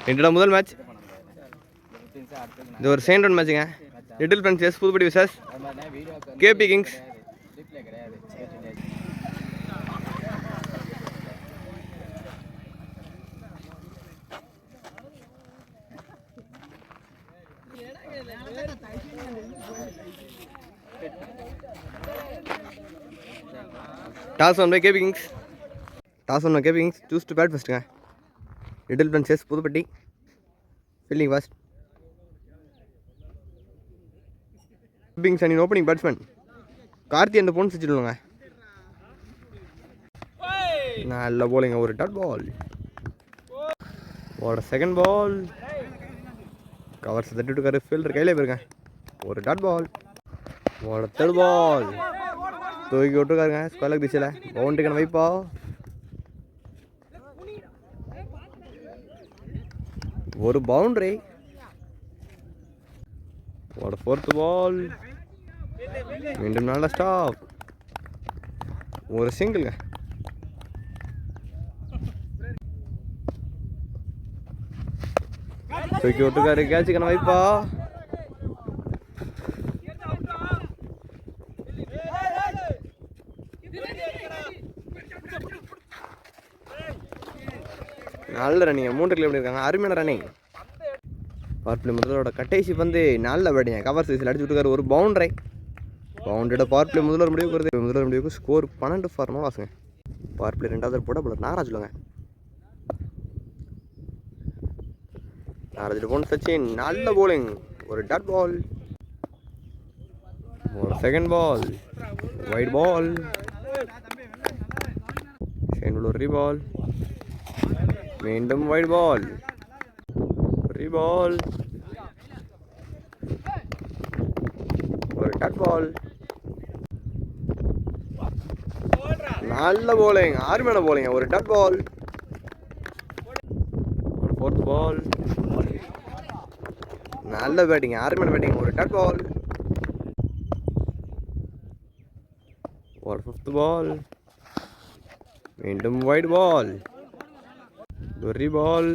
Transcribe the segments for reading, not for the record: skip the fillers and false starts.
ரெண்டு முதல் மேட்ச் இது ஒரு செகண்ட் ரவுண்ட் மேட்சுங்க. Little friends S Puduppatti versus KP kings. Toss won by KP kings. Choose to bat ஃபர்ஸ்ட்டுங்க. Little friends S Puduppatti fielding first. Kings அணியின் opening batsman Karthi அந்த போன் வச்சுடுவாங்க. நல்ல போலிங்க, ஒரு dot ball. Second ball covers தட்டிட்டு இருக்காரு, ஃபீல்டர் கையிலே போயிருங்க. ஒரு டாட் பால். தேர்ட் பால் தூக்கி விட்டுருக்காருங்க ஸ்கொயர் திசையில். பவுண்டரிக்கான வைப்பா. ஒரு பவுண்டரி. ஃபோர்த் பால் மீண்டும் நல்ல ஸ்டாப். ஒரு சிங்கிள்ங்க. தூக்கி விட்டுருக்காரு, கேட்சுக்கான வைப்பா. நல்ல ரன்னிங்க, 3 கிலோ இருக்காங்க, அருமையான ரன்னிங். பவர் பிளே முதலோட கடைசி பந்து நல்ல பேட்டிங்க, கவர் சைஸில் அடிச்சு விட்டுருக்காரு. ஒரு பவுண்டரி. பவுண்டரியோட பவர் பிளே முதல்வர் முடிவுக்கு ஸ்கோர் 12 ஃபார் நோ லாஸுங்க. பவர் பிளே ரெண்டாவது போட போல நாகராஜ் சொல்லுங்க. நாகராஜ் போன சச்சின் நல்ல போலிங். ஒரு டாட் பால். ஒரு second ball wide ball. Second ball ஒரு ரீபால். மீண்டும் வைட் பால். ரீபால். ஒரு டாட் பால். நல்ல போலிங், ஆறுமையான போலிங்க. ஒரு டாட் பால். ஒரு ஃபோர்த் பால். நல்ல பேட்டிங், ஆறுமையான பேட்டிங். ஒரு டாட் பால். ஒரு ஃபிஃப்த் பால். மீண்டும் வைட் பால். ஒரு பால்.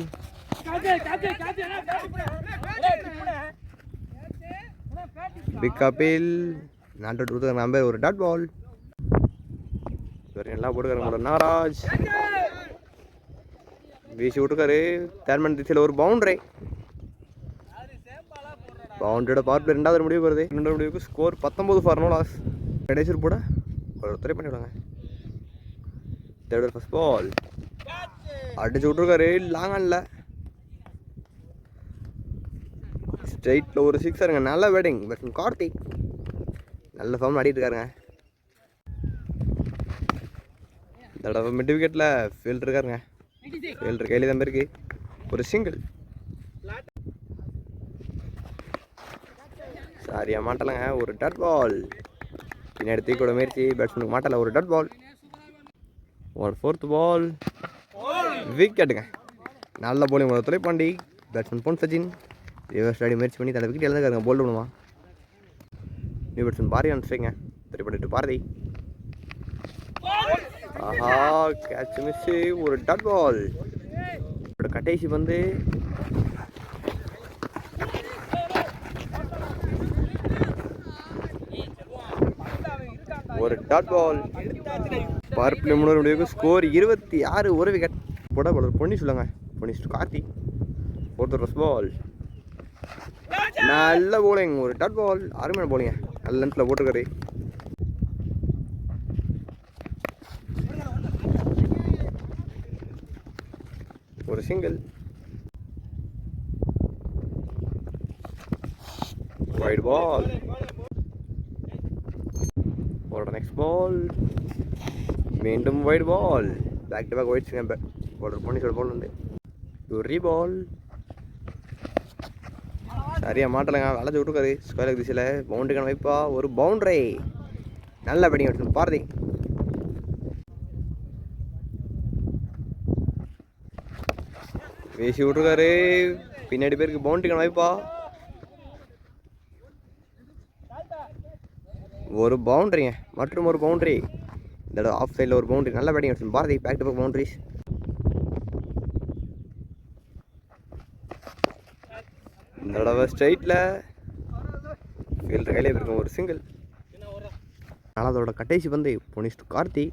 பிக் கபில் நாட்டு கொடுத்துருக்க நம்பர். ஒரு டாட் பால். எல்லாம் போட்டுக்காரு. நாகராஜ் வீசி விட்டுருக்காரு. தேர்மன் திசையில் ஒரு பவுண்டரி. பவுண்டரியோட பவர் பிளே ரெண்டாவது முடிவு வருது. ரெண்டாவது முடிவுக்கு ஸ்கோர் 19 ஃபார் நோ லாஸ். கடைசி போட ஒரு ட்ரை பண்ணிவிடுவாங்க. தேர்ட் ஃபர்ஸ்ட் பால் அடிச்சு விட்டுருக்காரு. லாங் ஆன்ல ஸ்ட்ரைட்டில் ஒரு சிக்ஸருங்க. நல்ல பேட்டிங் பேட்ஸ்மேன் கார்த்திக். நல்ல ஃபார்ம் ஆடிட்டு இருக்காருங்க. தடவை மிட் விக்கெட்டில் ஃபீல்டர் இருக்காருங்க. ஃபீல்டர் கையில தான் இருக்கு. ஒரு சிங்கிள். சாரியா மாட்டலைங்க. ஒரு டாட் பால். பின்னாடி தூக்கியோட முயற்சி பேட்ஸ்மேனுக்கு மாட்டலை. ஒரு டாட் பால். ஒரு ஃபோர்த் பால் விக்கெட்டுங்க. நல்ல போலிங். ஒரு துளைப்பாண்டி பேட்ஸ்மேன் பொன் சச்சின் ரிவர்ஸ் ஆடி முயற்சி பண்ணி தலை விக்கெட் இழந்துக்காருங்க. போல்டு பண்ணுவான். நியூ பேட்ஸ்மேன் பாரதி அனுப்பிச்சிங்க. திரைப்பட்டு பாரதி. ஆஹா, கேட்ச் மிஸ். ஒரு டாட் பால். கடைசி வந்து ஒரு டாட் பால். பவர் பிளே முன்னோருக்கு ஸ்கோர் 26. ஒரு விக்கெட் போட பலர் பொன்னி சொல்லுங்க. Ponni Karthi. Fourth first ball. நல்ல போலிங். ஒரு டாட் பால். அருமையான போலிங்க. நல்ல லென்த்தில் போட்டுருக்காரு. ஒரு சிங்கிள். வைட் பால். ஒரு நெக்ஸ்ட் பால். மீண்டும் wide ball. Back to back ஒயிட்ஸுங்க. பவுலர் பண்ணி சொல்ல பால் வந்து ஒரு ரீபால். சரியா மாட்டலைங்க. வளைச்சு விட்டுருக்காரு ஸ்கொயர் திசையில். பவுண்டரிக்கான வைப்பா. ஒரு பவுண்டரி. நல்ல பேட்டிங் எடுத்து பாரதி. வீசி விட்டுருக்காரு. பின்னாடி பேருக்கு பவுண்டரிக்கான வைப்பா. ஒரு பவுண்டரிங்க. மற்றும் ஒரு பவுண்டரி. இந்த ஆஃப் சைடில் ஒரு பவுண்டரி. நல்ல பேட்டிங் எடுத்து Bharathi. Back to back boundaries. இந்த தடவை ஸ்ட்ரைட்டில் ஃபீல்டர் கையிலே இருக்கும் ஒரு சிங்கிள். நாலாவதோட கடைசி பந்து புனிஸ்ட் கார்த்தி.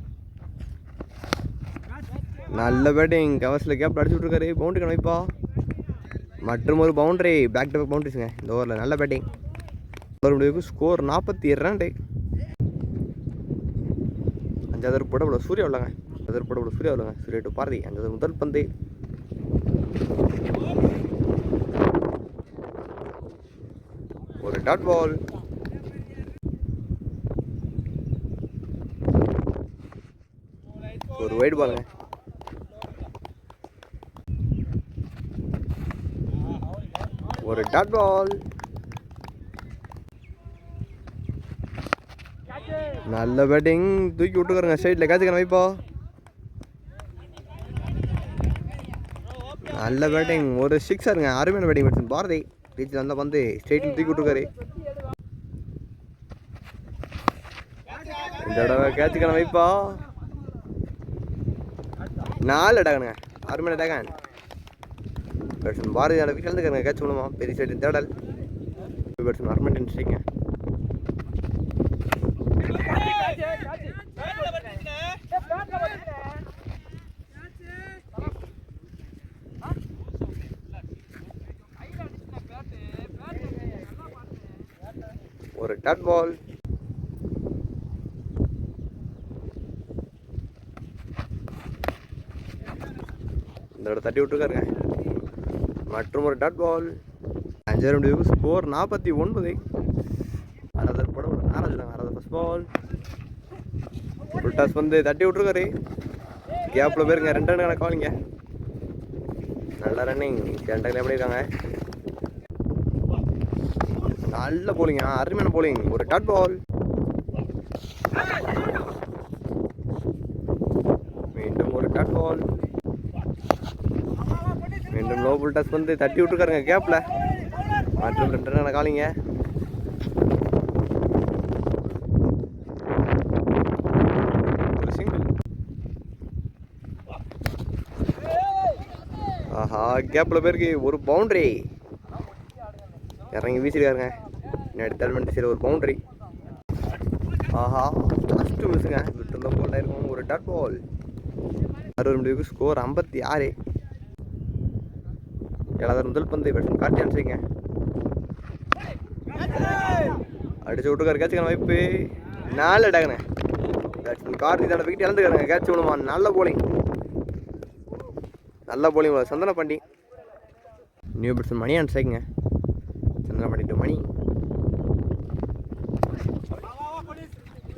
நல்ல பேட்டிங், கவர்ஸில் கேப் அடிச்சு விட்ருக்காரு. பவுண்டரி கணவைப்பா, மற்றும் ஒரு பவுண்டரி, பேக் டு பேக் பவுண்டரிஸுங்க இந்த ஓவரில். நல்ல பேட்டிங். முடிவுக்கு ஸ்கோர் 42 ரன். 5வது போட சூர்யா உள்ளங்க. 5வது போட சூர்யா உள்ளங்க. சூர்யா டு பாரதி. 5வது முதல் பந்து. ஒரு டாட் பால். ஒரு வைட் பாலுங்க. ஒரு டாட் பால். நல்ல பேட்டிங், தூக்கி விட்டுக்கிறங்க ஸ்ட்ரைட்டில். கேட்சுக்கான வைப்பா. நல்ல பேட்டிங், ஒரு சிக்ஸருங்க. அருமையான பேட்டிங் பேட்ஸ்மேன் பாரதி. ரீச்சில் வந்தால் வந்து ஸ்ட்ரைட்டில் தூக்கி விட்டுருக்காரு. இந்த தடவை கேட்சுக்கான வைப்பா. 4 டகனுங்க. அருமையான டகன் பேட்ஸ்மேன் பாரதி. அந்த வீட்டில் இருந்துக்காருங்க. கேட்ச் பண்ணுமா பெரிய ஸ்ட்ரைட்டில் தேடல். பேட்ஸ்மேன் அருமையான ஸ்ட்ரைக்குங்க. ஒரு டாட் பால். இந்த தட்டி விட்டுருக்காருங்க. மற்றும் ஒரு டாட் பால். 5 முடிவுக்கு ஸ்கோர் 49. 6வது போட ஒரு 6வது ஃபர்ஸ்ட் பால். ஒரு டாஸ் வந்து தட்டி விட்டுருக்காரு. கேப்பில் போயிருங்க. 2 ரன் கணக்காலிங்க. நல்ல ரன்னிங். 2 எப்படி இருக்காங்க. நல்ல போலிங்க, அருமையான போலிங். ஒரு டாட் பால். மீண்டும் ஒரு டாட் பால். மீண்டும் லோ புல் டச் வந்து தட்டி விட்டுருக்காருங்க கேப்பில். மற்றும் 2 ரன் காலிங்க. ஒரு சிங்கிள். ஆஹா, கேப்பில் போயிருக்கு. ஒரு பவுண்டரி. இறங்கி வீசிருக்காருங்க. அடுத்த மணிக்கு ஒரு பவுண்டரி. ஆஹா, ஃபஸ்ட்டு மிஸ்ஸுங்க. விட்டு போல் இருக்கும். ஒரு டாட் பால். 60 முடிவுக்கு ஸ்கோர் 56. 7வது முதல் பந்து பேட்ஸ்மேன் கார்த்தி அனுப்பிச்சிங்க. அடிச்சு விட்டுருக்காரு. கேட்சுக்கான வாய்ப்பு. 4 டகனே. பேட்ஸ்மேன் கார்த்தி தடவை விக்கெட் இழந்துக்காருங்க. கேட்ச் விடுமா. நல்ல போலிங். நல்ல போலிங் சந்தன பாண்டி. நியூ பேட்ஸ்மேன் மணி அனுப்பிச்சிங்க. சந்தன பாண்டி டு மணி.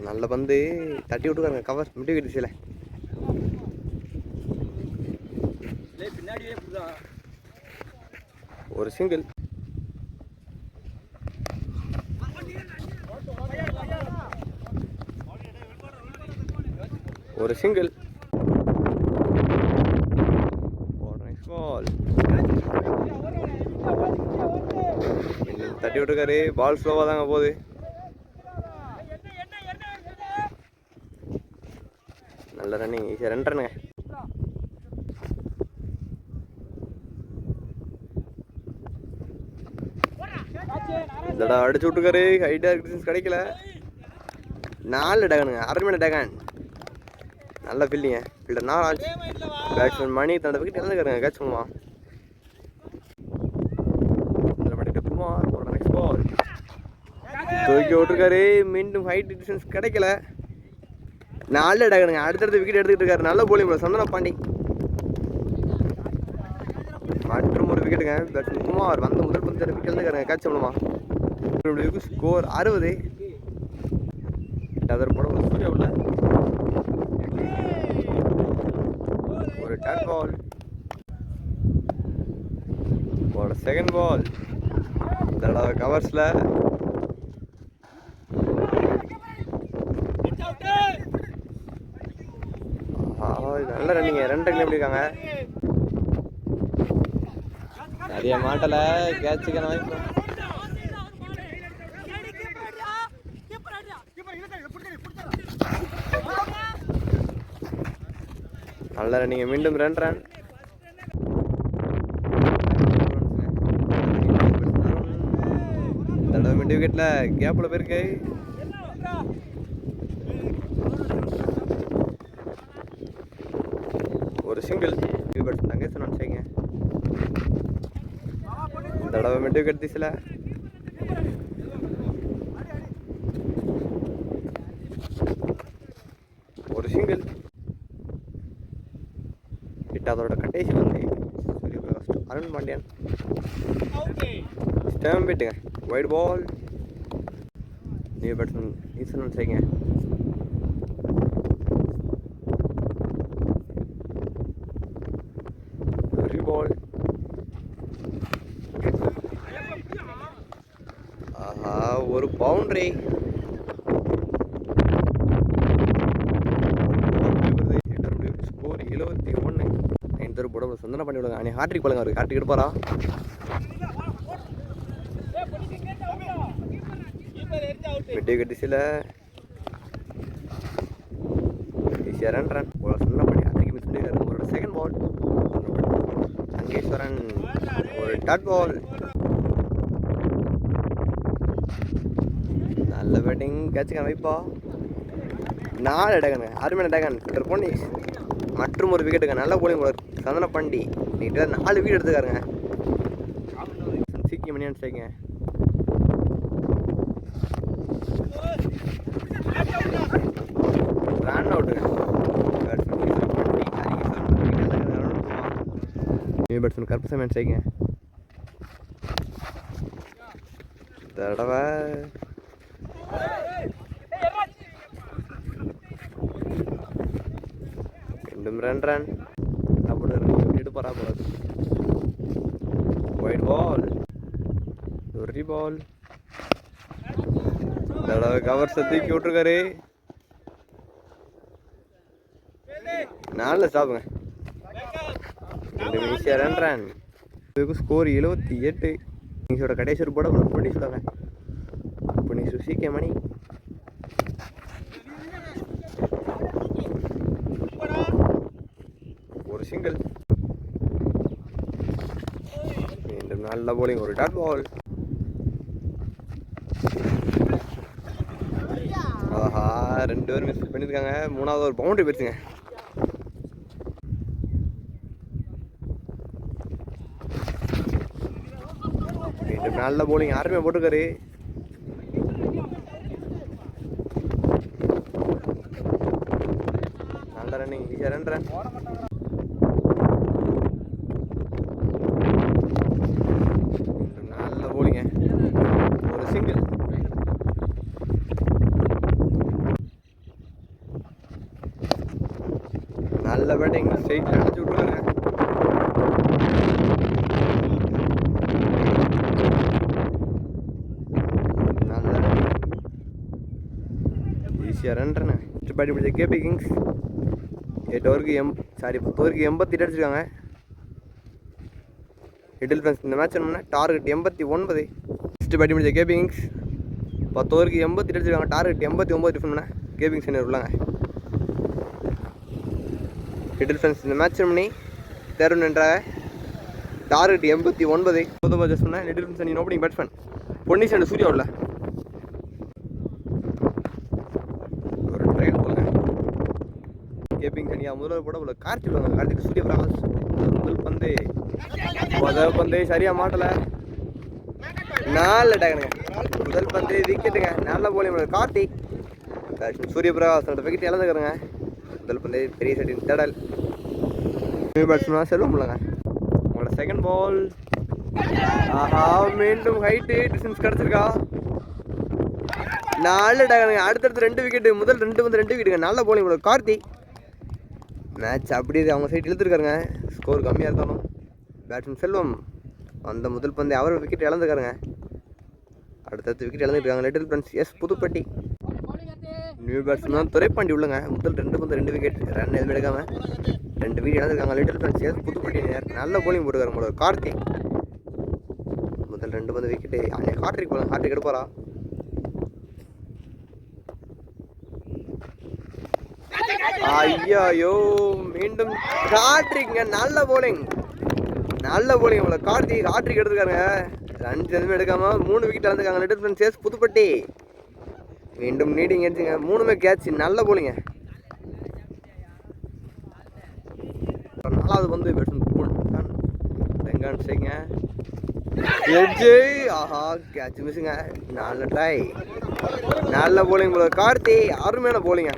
நல்ல பந்து தட்டி விட்டுருக்காருங்க. கவர் மிட்டு கிட்டுச்சுல. ஒரு சிங்கிள். ஒரு சிங்கிள். தட்டி விட்டுருக்காரு. பால் ஸ்லோவாக தாங்க போகுது. நல்ல ரன்னிங். 2 ரன்னுங்க. இதடா அடிச்சு விட்டுருக்காரு. ஹைட்டாக டிஸ்டன்ஸ் கிடைக்கல. 4 டகனுங்க. அருமையான டகன். நல்ல ஃபீல்டிங்க. ஃபீல்டர் 4 ஆச்சு. பேட்ஸ்மேன் மணி தன்னோட விக்கெட் இழந்துக்காருங்க. கேட்ச் பண்ணுவான். நெக்ஸ்ட் பால் தூக்கி விட்டுருக்காரு. மீண்டும் ஹைட் டிஸ்டன்ஸ் கிடைக்கல. 4 டகனுங்க. அடுத்தடுத்து விக்கெட் எடுத்துக்கிட்டு இருக்காரு. நல்ல போலிங் சந்தன பாண்டி. மற்றும் ஒரு விக்கெட்டுங்க. பேட்ஸ்மேன் குமார் வந்த முதல் பந்து விக்கெட் இழந்துக்காருங்க. கேட்ச் பண்ணுவான். ஸ்கோர் 60. 8வது போட ஒரு சூர்யா உள்ள. ஒரு டாட் பால். போட செகண்ட் பால். தடவை கவர்ஸில். நல்ல ரன்னிங்க. 2 ரன் எப்படி இருக்காங்க. நிறைய மாட்டலை. கேட்சுக்கான வாய்ப்பு. நல்ல ரன்னிங்க. மீண்டும் 2 ரன். தடவை மிட் விக்கெட்டில் கேப்பில் போயிருக்கு. ஒரு சிங்கிள் தங்கேசன் நினச்சிங்க. தடவை மிட் விக்கெட் திசையில் ஒரு சிங்கிள் ஹிட். அதோட கடைசி வந்து அருண் பாண்டியன் ஸ்டம் விட்டுங்க. White ball. நியூ பேட்ஸ்மேன் ஈசன் நினச்சிங்க. பால். ஆஹா, ஒரு பவுண்டரி. ஸ்கோர் 71. 9 போட சொந்தம் பண்ணி விடுங்க. அன்னைக்கு ஹாட்ரிக் போலுங்க. அவருக்கு ஹாட்ரிக் எடுப்பாரா? மிட் விக்கெட் திசையில் ஈஸியாக ரன் சொந்தம் பண்ணி ஹாட்ரிக் மிஸ் பண்ணிடுறாரு. ஒரு செகண்ட் பால். சங்கேஸ்வரன் ஒரு டாட் பால். நல்ல பேட்டிங். கேட்சுக்கான வைப்பா. 4 டேகன். அருமையான டேகன். பொன்னி மற்றும் ஒரு விக்கெட்டுங்க. நல்ல போலிங் போலர் சந்தன பாண்டி. நீங்க 4 விக்கெட் எடுத்துக்காருங்க. சீக்கிரம் மணி அனுப்பிச்சிங்க. ரன் அவுட்டுங்க. நியூ பேட்ஸ்மேன் கருப்பசாமி அனுப்பிச்சிங்க. தடவை மீண்டும் ரன் எடுப்பாரா போறது. Wide ball. ஒரு பால். தடவை கவர் தூக்கி விட்டுருக்காரு. 4 ஸ்டாப்புங்க. ஈஸியாக ரன். ஸ்கோர் 78. நீங்களோட கடைசி ஒரு போட பண்ணி சொல்லுவாங்க. பண்ணி சுசிகே மணி. ஒரு சிங்கிள். மீண்டும் நல்ல போலிங். ஒரு டாட் பால். ஆஹா, 2 பேர் மிஸ் பண்ணியிருக்காங்க. 3வது ஒரு பவுண்டரி போயிடுச்சுங்க. மீண்டும் நல்ல போலிங். யாருமே போட்டிருக்காரு. நல்ல ரன்னிங். ஈஸியாக ரன். நல்ல போலிங்க. ஒரு சிங்கிள். நல்ல பேட்டிங். ஸ்ட்ரைட் அடிச்சு விட்டுருக்காங்க. நல்ல ரன்னிங். ஈஸியாக ரன். பாட்டி பிடிச்ச கேபி கிங்ஸ் 10 ஓவருக்கு 88 அடிச்சிருக்காங்க. லிட்டில் ஃப்ரெண்ட்ஸ் இந்த மேட்ச் என்ன டார்கெட் 89. ஃபஸ்ட்டு பேட்டி முடிச்ச கேபி கிங்ஸ் 10 ஓவருக்கு 88 அடிச்சிருக்காங்க. டார்கெட் 89 டிஃபன் பண்ண கேபி கிங்ஸ் என்ன உள்ளாங்க. லிட்டில் ஃப்ரெண்ட்ஸ் இந்த மேட்ச் பண்ணி தேர்வு நின்றாங்க. டார்கெட் 89. ஜஸ்ட் பண்ண லிட்டில் ஃப்ரெண்ட்ஸ் அணி ஓப்பனிங் பேட்ஸ்மேன் பொன்னிசன் சூர்யா உள்ள ஒரு ட்ரையல் போல. கேபிங் தனியாக முதல்வர் போட உள்ள கார்த்திக் வாங்க. கார்த்திக் சூரிய பிரகாஷ் முதல் பந்து சரியாக மாட்டலை. 4 டேகனுங்க. முதல் பந்து விக்கெட்டுங்க. நல்ல போலிங் கார்த்திக். சூரிய பிரகாஷ் விக்கெட் இழந்துக்கிறேங்க. முதல் பந்து பெரிய சட்டின் தேடல். நியூ பேட்ஸ்மேன் செல்வம் இல்லைங்க. உங்களோட செகண்ட் பால். ஆஹா, மீண்டும் ஹைட்டு டிஸ்டன்ஸ் கிடச்சிருக்கா. 4 டேகனுங்க. அடுத்தடுத்து 2 விக்கெட்டு. முதல் 2 வந்து 2 விக்கெட்டுங்க. நல்ல போலிங் கார்த்திக். மேட்ச் அப்படியே அவங்க சைட் இழுத்துருக்காருங்க. ஸ்கோர் கம்மியாக இருந்தாலும் பேட்ஸ்மேன் செல்வம் அந்த முதல் பந்தை அவர் விக்கெட் இழந்துக்காருங்க. அடுத்தடுத்து விக்கெட் இழந்துருக்காங்க little friends S Puduppatti. New batsman Duraipandi உள்ளங்க. முதல் 2 பந்து 2 விக்கெட். ரன் எதுவும் எடுக்காமல் 2 விக்கெட் இழந்துருக்காங்க லிட்டில் ஃப்ரெண்ட்ஸ் எஸ் புதுப்பட்டி. நல்ல போலிங் போட்டுருக்காரு உங்களோட கார்த்திக். முதல் 2 பந்து விக்கெட்டு. அன்னைக்கு ஹாட்ரிக் போல. ஹாட்ரிக் எடுப்பாரா? ஐயோ, மீண்டும் ஹாட்ரிக்ங்க. நல்ல போலிங். நல்ல போலிங் உங்களை கார்த்திக் ஹாட்ரிக் எடுத்துக்காருங்க. ரன்ஸ் எதுவுமே எடுக்காம 3 விக்கெட் இழந்துருக்காங்க லிட்டில் ஃப்ரெண்ட்ஸ் எஸ் புதுப்பட்டி. மீண்டும் நீடிங் எடுத்துங்க, 3மே கேட்ச், நல்ல போலிங்க. 4வது வந்து பெட்ஸ்மேன் செய்யுங்க. ஆஹா கேட்ச் மிஸ்ஸுங்க, நல்ல ட்ரை, நல்ல போலிங் போல கார்த்தி, அருமையான போலிங்க.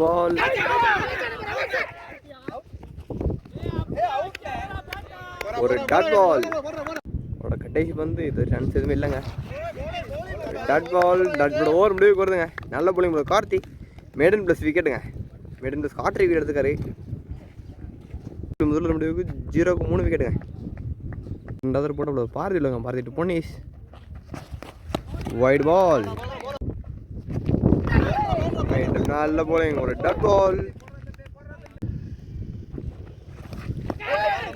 பால் ஒரு டாட் பால். கடைசி வந்து இது ரன்ஸ் எதுவுமே இல்லைங்க. டாட் பால் ஓவர் முடிவுக்கு வருதுங்க. நல்ல போலிங் போல கார்த்தி, மேடன் ப்ளஸ் விக்கெட்டுங்க. மேடன் ப்ளஸ் காட்ரி விக்கெட் எடுத்துக்காரு. முதல்ல முடிவுக்கு 0க்கு 3 விக்கெட்டுங்க. 2வது போட்ட பார்த்து இல்லைங்க, பார்த்துட்டு பொன்னிஸ் வைட் பால். நல்ல போலிங் ஒரு டாட் பால்.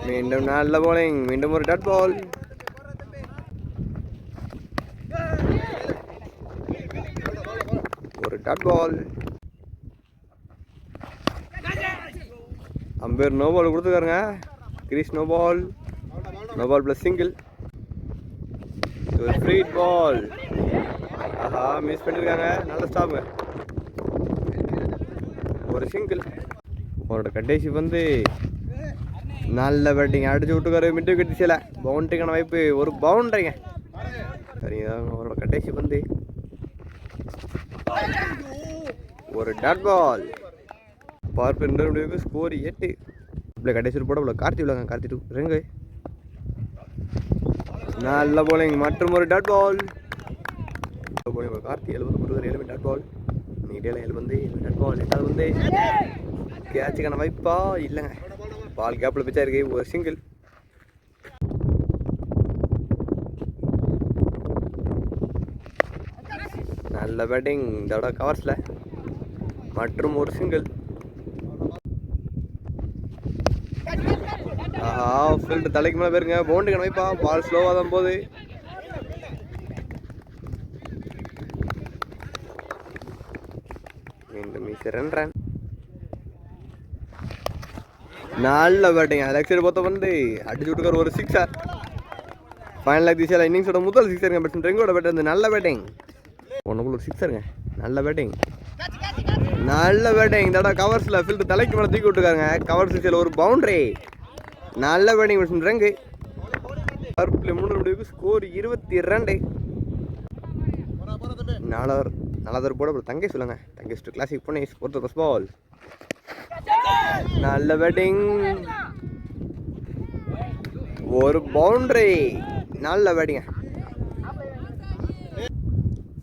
மீண்டும் நல்ல போலிங், மீண்டும் ஒரு டாட் பால். ஒரு dot ball. Umpire no ball கொடுத்துருக்காருங்க. Crease no ball plus single. ஒரு ஃப்ரீ பால். ஆஹா மிஸ் பண்ணியிருக்காங்க, நல்ல ஸ்டாப்புங்க. ஒரு சிங்கிள். அவரோட கடைசி வந்து நல்ல பேட்டிங் அடிச்சு விட்டுக்காரு. மிட் விக்கெட் திசையில பவுண்டரிக்கான வாய்ப்பு, ஒரு பவுண்டரிங்க. சரிங்க, அவரோட கடைசி வந்து ஒரு டாட் பால். பார்ப்பர் முடிவுக்கு ஸ்கோர் 8. இப்படி கடைசி போட கார்த்தி விளாங்க, கார்த்தி 2 ரெங்கு. நல்ல போலிங் மற்றும் ஒரு டாட் பால். போலிங் கார்த்தி 70 கொடுக்குற 7 டாட் பால். மீடியாவில் 7 வந்து டாட் பால். 8வது வந்து கேட்சுக்கான வாய்ப்பா இல்லைங்க, பால் கேப்பில் பிச்சா இருக்கு. ஒரு சிங்கிள். நல்ல பேட்டிங் இதோட கவர்ஸில் மற்றும் ஒரு சிங்கிள். ஆஹா ஃபீல்டு தலைக்கு மேலே போயிருங்க, பவுண்டரிக்கான வாய்ப்பா. பால் ஸ்லோவாக தான் போகுது. மீண்டும் 2 ரன். நல்ல பேட்டிங் லெக் சைடு பார்த்த வந்து அடிச்சு விட்டுக்கார். ஒரு 6. ஃபைனல் லேக் திசையில் இன்னிங்ஸோட முதல் 6 பேட்ஸ்மேன் ரெங்கோட பேட் வந்து நல்ல பேட்டிங். ஒன்றுக்குள்ள ஒரு 6 நல்ல பேட்டிங், நல்ல பேட்டிங். இதோட கவர்ஸில் ஃபீல்டு தலைக்கு மேலே தூக்கி விட்டுருக்காங்க. கவர் திசையில் ஒரு பவுண்டரி. நல்ல பேட்டிங் பேட்ஸ்மேன் ரெங்கு. 3 முடிவுக்கு ஸ்கோர் 22. நாலாவது போட தங்கை சொல்லுங்க. தங்கை கிளாசிக் பண்ணி ஸ்போர்ட்ஸ் ஃபர்ஸ்ட் பால். நல்ல பேட்டிங், ஒரு பவுண்டரி. நல்ல பேட்டிங்க.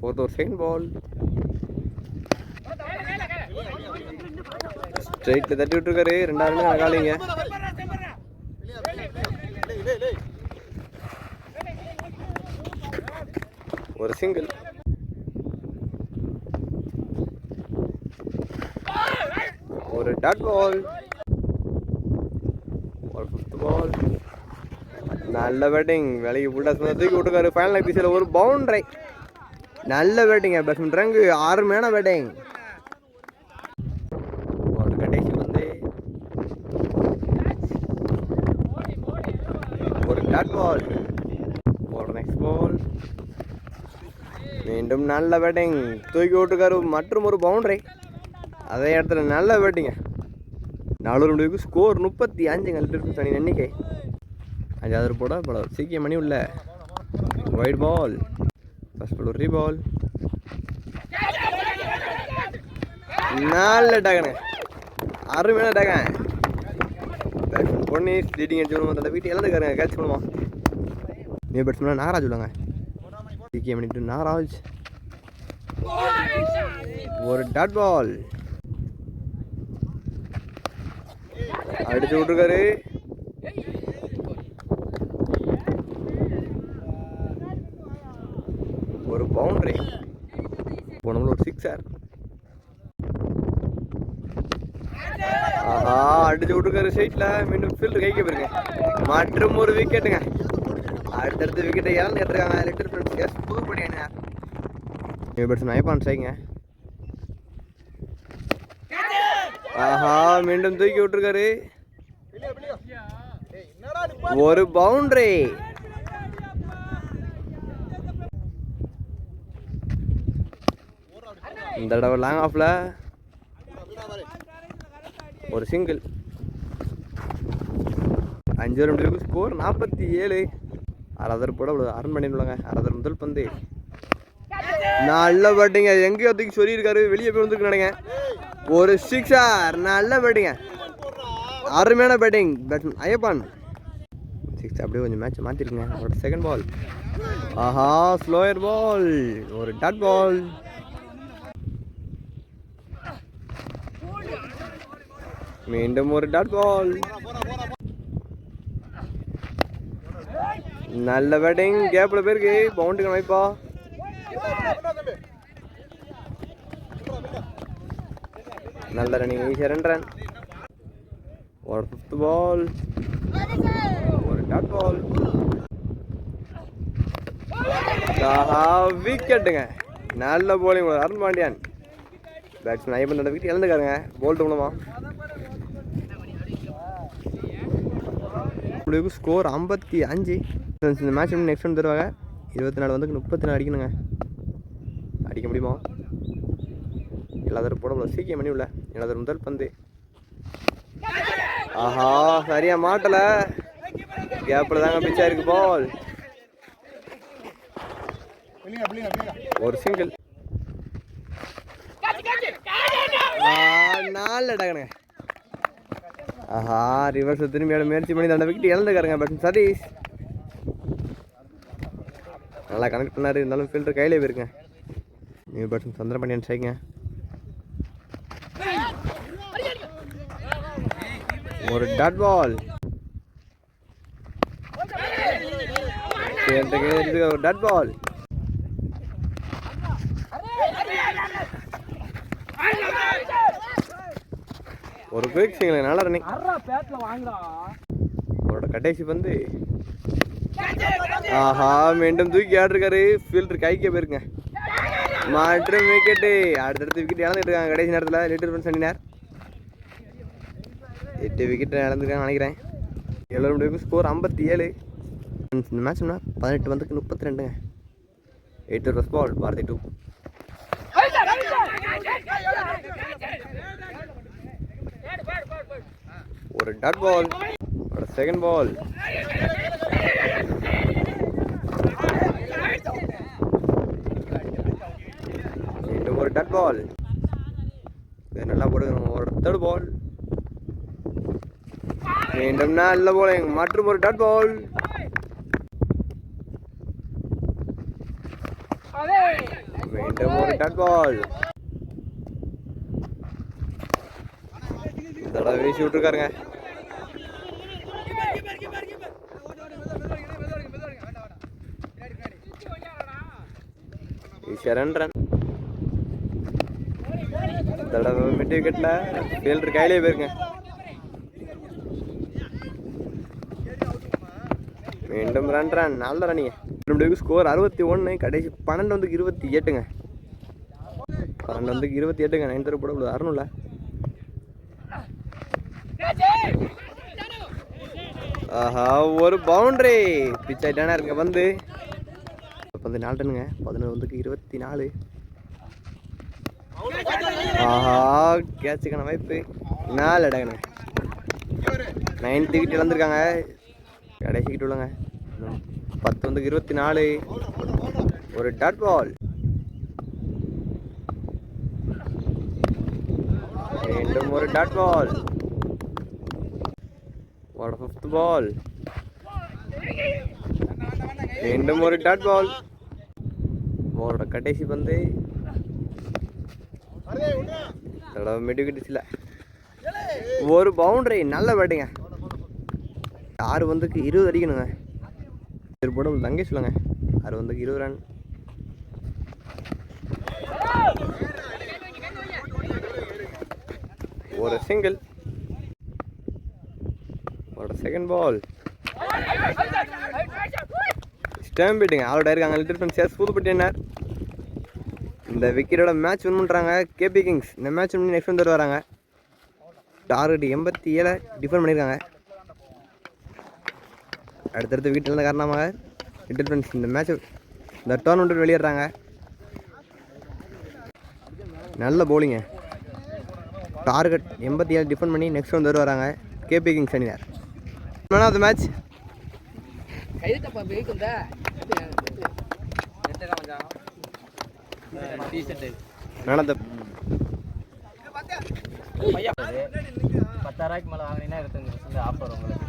4th over second ball. ஸ்ட்ரைட்ல தட்டி விட்டுருக்காரு. 2வது ரன் காலிங்க. ஒரு சிங்கிள். ஒரு டாட் பால். ஒரு 5th பால். நல்ல பேட்டிங், வேலைக்கு ஃபுல்லா தூக்கி விட்டுருக்காரு. ஃபைனல் லேக் திசையில் ஒரு பவுண்டரி. நல்ல பேட்டிங்க பேட்ஸ்மேன் ரங்கு, அருமையான பேட்டிங். ஒரு கடைசி வந்து ஒரு டாட் பால். ஒரு நெக்ஸ்ட் பால். மீண்டும் நல்ல பேட்டிங், தூக்கி விட்டுருக்காரு மற்றும் ஒரு பவுண்டரி. அதே இடத்துல நல்ல பேட்டிங்க. 4 முடிவுக்கு ஸ்கோர் 35 லிட்டர் தனி எண்ணிக்கை. 5வது போட பல சீக்கிய மணி உள்ள வைட் பால். ஃபர்ஸ்ட் பால் ஒரு ரீபால். நல்ல டகனு, அருமையான டகன். பொண்ணு லீடிங் அடிச்சு விடுவோம். அந்த வீட்டு இழந்துக்காருங்க, கேட்ச் பண்ணுவோம். நியூ பேட்ஸ்மேன் நாகராஜ் விடுவாங்க. சீக்கிய மணி டு நாகராஜ். ஒரு டாட் பால். அடிச்சு விட்டுருக்காரு. ஒரு பவுண்டரி. போனோம்ல ஒரு 6. ஆஹா அடிச்சு விட்டுருக்காரு சைட்ல. மீண்டும் ஃபீல்டு கைக்கு போயிருங்க. மற்றும் ஒரு விக்கெட்டுங்க. அடுத்தடுத்த விக்கெட்டை இழந்து எடுத்துருக்காங்க லிட்டில் ஃப்ரெண்ட்ஸ் எஸ் புதுப்படியான நியூ பேட்ஸ்மேன் ஐபான் சைங்க. ஆஹா மீண்டும் தூக்கி விட்டுருக்காரு. ஒரு பவுண்டரி. இந்த தடவை லாங் ஆஃப்ல ஒரு சிங்கிள். 5 run score 47. 6 போட அரண் பண்ணிடுவாங்க. 6 முதல் பந்து. நல்ல பேட்டிங்க. எங்கேயோ தூக்கி சொல்லியிருக்காரு, வெளியே போய் வந்துருக்கு நினைங்க. ஒரு சிக்ஸர். நல்ல பேட்டிங்க, அருமையான பேட்டிங் பேட்ஸ்மேன் ஐயப்பன். 6 அப்படியே கொஞ்சம் மேட்ச் மாற்றிருக்குங்க. ஒரு செகண்ட் பால். ஆஹா, ஸ்லோயர் பால். ஒரு டாட் பால். மீண்டும் ஒரு டாட் பால். நல்ல பேட்டிங். கேப்ல பேருக்கு பவுண்டரி அமைப்பா. நல்ல ரன்னிங். 2 ரன். ஒரு 5th பால். ஒரு டாட் பால். விக்கெட்டுங்க. நல்ல bowling. Arun Pandian batsman Ayyappan wicket இழந்துக்காருங்க போல்ட் மூலமா. ஸ்கோர் 55. இந்த மேட்ச் நெக்ஸ்ட் ஒன் தருவாங்க. 24 வந்து 34 அடிக்கணுங்க. அடிக்க முடியுமா? எல்லாரும் போட சீக்கிரம் பண்ணி உள்ள. எல்லாரும் முதல் பந்து. ஆஹா, சரியா மாட்டல. கேப்ல தாங்க பிச்சா இருக்கு பால். ஒரு சிங்கிள். 4 அடக்கணுங்க. ஆஹா, ரிவர்ஸ் திரும்பி முயற்சி பண்ணி அந்த விக்கெட் இழந்துக்காருங்க பேட்ஸ்மேன் சதீஷ். நல்லா கனெக்ட் பண்ணாரு, இருந்தாலும் ஃபீல்டர் கையிலே போயிருங்க. நியூ பேட்ஸ்மேன் சந்திர பாண்டியன் ஸ்ட்ரைக்குங்க. ஒரு டாட் பால். ஒரு டாட் பால். ஒரு குயிக் சிங்கிள். நல்லா ரன்னிங். அவரோட கடைசி பந்து. ஆஹா, மீண்டும் தூக்கி ஆடிருக்காரு. ஃபீல்டர் கைக்கே போயிருங்க. மற்றும் விக்கெட்டு. அடுத்தடுத்து விக்கெட் இழந்துட்டு இருக்காங்க கடைசி நேரத்தில். லிட்டில் பிரின்ஸ் அணியினர் 8 விக்கெட் இழந்துருக்காங்க நினைக்கிறேன். 7 ஸ்கோர் 57. இந்த மேட்ச் 18 வந்து 32ங்க. 8 ஃபர்ஸ்ட் பால். பாரதி 2. ஒரு டாட் பால். ஒரு செகண்ட் பால். மீண்டும் ஒரு டாட் பால். நல்லா போடுங்க. ஒரு தேர்ட் பால். மீண்டும் நல்ல போலிங். மற்றும் ஒரு டாட் பால். மீண்டும் ஒரு டாட் பால். தடவை வீசி விட்டுருக்காருங்க. ரன். தடவை மிட் விக்கெட்ல ஃபீல்டர் கையிலே போயிருங்க. மீண்டும் 2 ரன். நல்ல ரன்னிங்க. ஸ்கோர் 61. கடைசி 12 வந்து 28ங்க. 12 வந்து 28ங்க. 9 போட அறணும்ல. ஆஹா, ஒரு பவுண்டரி. பிச் ஆயிட்டானா இருங்க வந்து 4 ரன்னுங்க. 11 வந்து 24. ஆஹா, கேட்சுக்கான வாய்ப்பு. 4 அடக்கணுங்க. 9th wicket இழந்திருக்காங்க. கடைசி விக்கெட் உள்ளங்க. 10 வந்து 24. ஒரு டாட் பால். மீண்டும் ஒரு டாட் பால். ஒரு 5th பால். மீண்டும் ஒரு டாட் பால். அவரோட கடைசி பந்து. மிட் விக்கெட் இல்ல. ஒரு பவுண்டரி. நல்ல பேட்டிங்க. 6 வந்து 20 அடிக்கணுங்க. போட தங்கி சொல்லுங்க. 6 வந்து 20 ரன். ஒரு சிங்கிள். ஒரு செகண்ட் பால். ஸ்டேம் பீட்டிங்க. அவுட் ஆயிருக்காங்க லிட்டில் பிரின்ஸ் எஸ் புதுப்பட்டியினர். இந்த விக்கெட்டோட மேட்ச் வின் பண்ணுறாங்க கேபி கிங்ஸ். இந்த மேட்ச் வின் நெக்ஸ்ட் வந்து வராங்க. டார்கெட் 87 டிஃபெண்ட் பண்ணியிருக்காங்க. அடுத்தடுத்து வீட்டில் இருந்த காரணமாக லிட்டில் ஃப்ரெண்ட்ஸ் இந்த மேட்ச் இந்த டோர்னமெண்ட் வெளியேறாங்க. நல்ல பவுலிங்க. டார்கெட் 87 டிஃபெண்ட் பண்ணி நெக்ஸ்ட் வந்து வராங்க கேபி கிங்ஸ் அணியார். Man of the match man of the 10,000 மேலே வாங்கினீங்கன்னா 25% ஆஃபர் உங்களுக்கு.